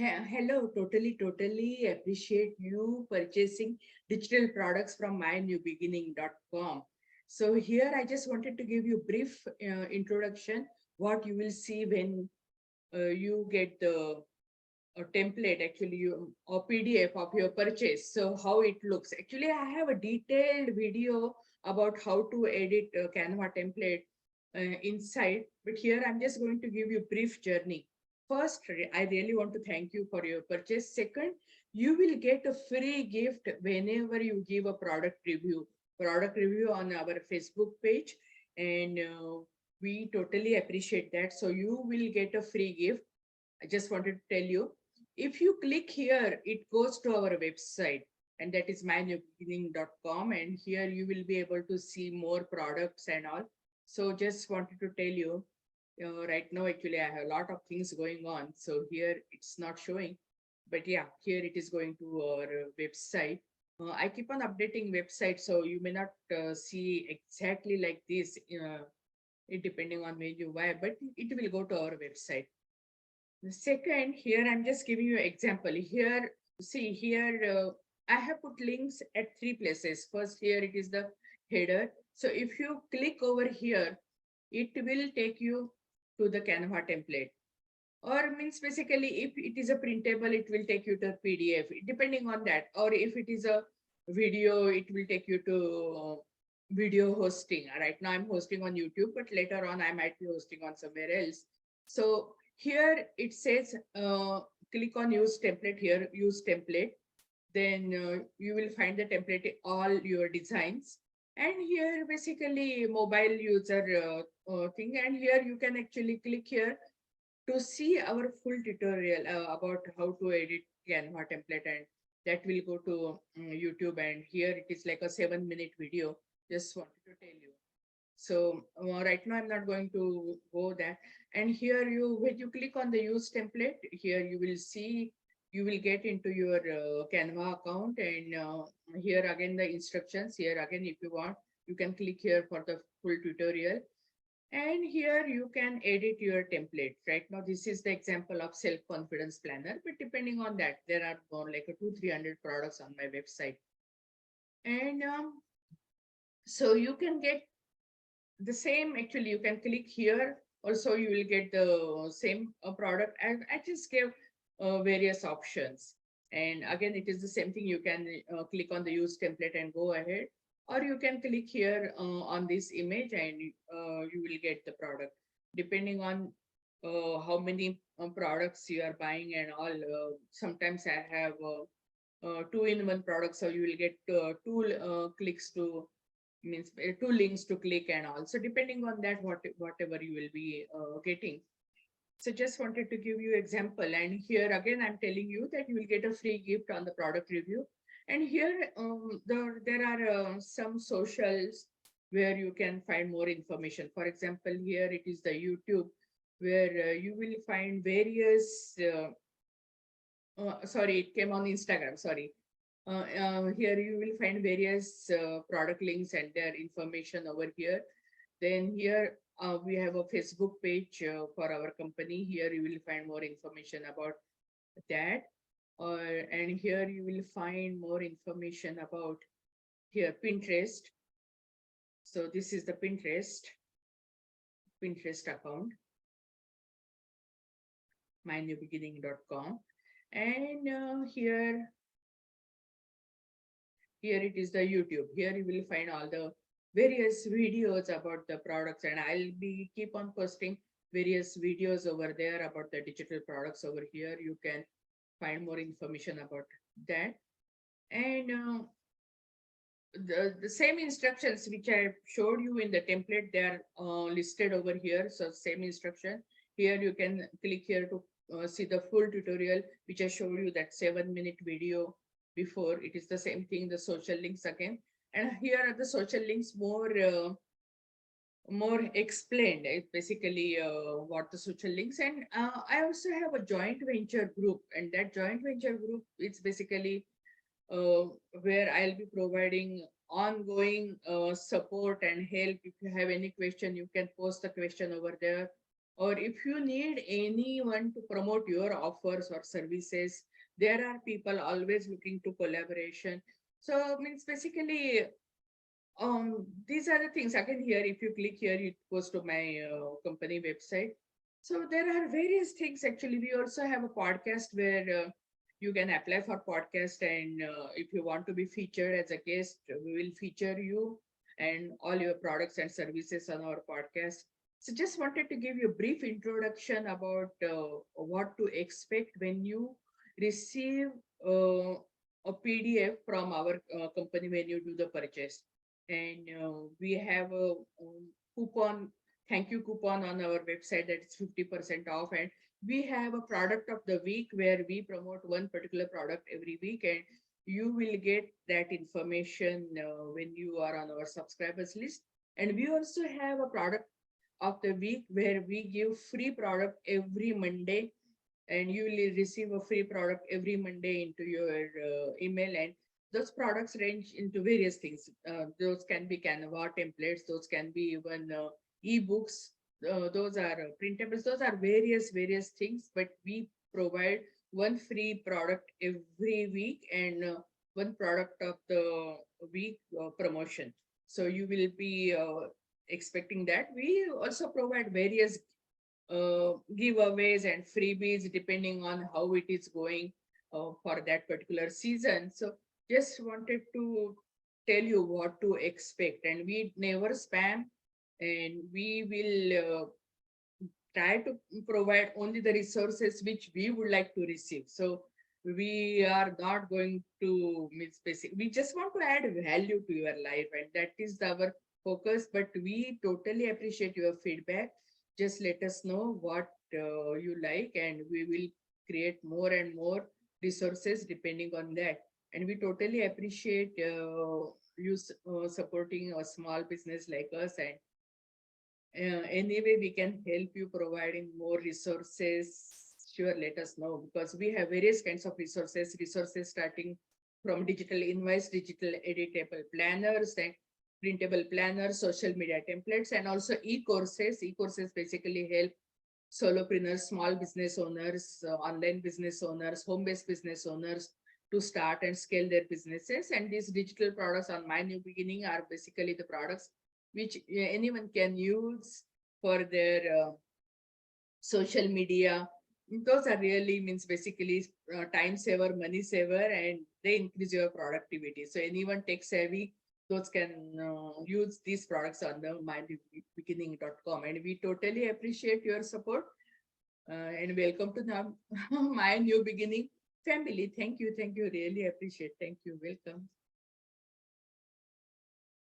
Hello, totally appreciate you purchasing digital products from mynewbeginning.com. So here I just wanted to give you brief introduction what you will see when you get the template actually you or PDF of your purchase. So how it looks. Actually, I have a detailed video about how to edit Canva template inside, but here I'm just going to give you brief journey. First, I really want to thank you for your purchase. Second, you will get a free gift whenever you give a product review on our Facebook page, and we totally appreciate that. So you will get a free gift. I just wanted to tell you, if you click here, it goes to our website, and that is mynewbeginning.com. And here you will be able to see more products and all. So just wanted to tell you, right now, actually, I have a lot of things going on. So here it's not showing, but yeah, here it is going to our website. I keep on updating website, so you may not see exactly like this, it depending on where you buy, but it will go to our website. The second, here I'm just giving you an example. Here, see here, I have put links at three places. First, here it is the header. So if you click over here, it will take you to the Canva template. Or means basically, if it is a printable, it will take you to PDF, depending on that. Or if it is a video, it will take you to video hosting. Right now, I'm hosting on YouTube, but later on, I might be hosting on somewhere else. So here it says, click on use template here, use template. Then you will find the template, all your designs. And here basically mobile user thing. And here you can actually click here to see our full tutorial about how to edit Canva template, and that will go to YouTube. And here it is like a 7-minute video. Just wanted to tell you. So right now I'm not going to go that. And here when you click on the use template, here you will see, you will get into your Canva account, and here again the instructions. Here again, if you want, you can click here for the full tutorial. And here you can edit your template. Right now, this is the example of self-confidence planner, but depending on that, there are more like a 200-300 products on my website. And so you can get the same, actually, you can click here. Also, you will get the same product. I just gave various options. And again, it is the same thing. You can click on the use template and go ahead, or you can click here on this image, and you will get the product depending on how many products you are buying and all. Sometimes I have 2-in-1 products, so you will get two clicks to, means two links to click and all. So depending on that, whatever you will be getting. So just wanted to give you example. And here again, I'm telling you that you will get a free gift on the product review. And here there are some socials where you can find more information. For example, here it is the YouTube, where you will find various, sorry, it came on Instagram, sorry. Here you will find various product links and their information over here. Then here we have a Facebook page for our company. Here you will find more information about that. And here you will find more information about here Pinterest. So this is the Pinterest account, mynewbeginning.com. And here it is the YouTube. Here you will find all the various videos about the products, and I'll be keep on posting various videos over there about the digital products. Over here you can find more information about that. And the same instructions which I showed you in the template, they are listed over here. So same instruction. Here you can click here to see the full tutorial which I showed you, that 7-minute video before. It is the same thing, the social links again. And here are the social links more explained. It's basically what the social links. And I also have a joint venture group, and that joint venture group, it's basically where I'll be providing ongoing support and help. If you have any question, you can post the question over there, or if you need anyone to promote your offers or services, there are people always looking to collaboration. So means basically, these are the things. Again, here, if you click here, it goes to my company website. So there are various things. Actually, we also have a podcast where you can apply for podcast, and if you want to be featured as a guest, we will feature you and all your products and services on our podcast. So just wanted to give you a brief introduction about what to expect when you receive a PDF from our company when you do the purchase. And we have a coupon, thank you coupon on our website that is 50% off. And we have a product of the week where we promote one particular product every week, and you will get that information when you are on our subscribers list. And we also have a product of the week where we give free product every Monday, and you will receive a free product every Monday into your email. And those products range into various things. Those can be Canva templates, those can be even ebooks, those are printables, those are various things. But we provide one free product every week, and one product of the week promotion. So you will be expecting that. We also provide various giveaways and freebies depending on how it is going for that particular season. So just wanted to tell you what to expect, and we never spam, and we will try to provide only the resources which we would like to receive. So we are not going to miss basic. We just want to add value to your life, and that is our focus. But we totally appreciate your feedback. Just let us know what you like, and we will create more and more resources depending on that. And we totally appreciate you supporting a small business like us. And anyway we can help you providing more resources, sure, let us know, because we have various kinds of resources starting from digital invoice, digital editable planners, and printable planners, social media templates, and also e-courses. E-courses basically help solopreneurs, small business owners, online business owners, home-based business owners to start and scale their businesses. And these digital products on My New Beginning are basically the products which anyone can use for their social media. Those are really means basically time saver, money saver, and they increase your productivity. So anyone tech savvy, those can use these products on the mynewbeginning.com. And we totally appreciate your support, and welcome to the My New Beginning family. Thank you, really appreciate. Thank you, welcome.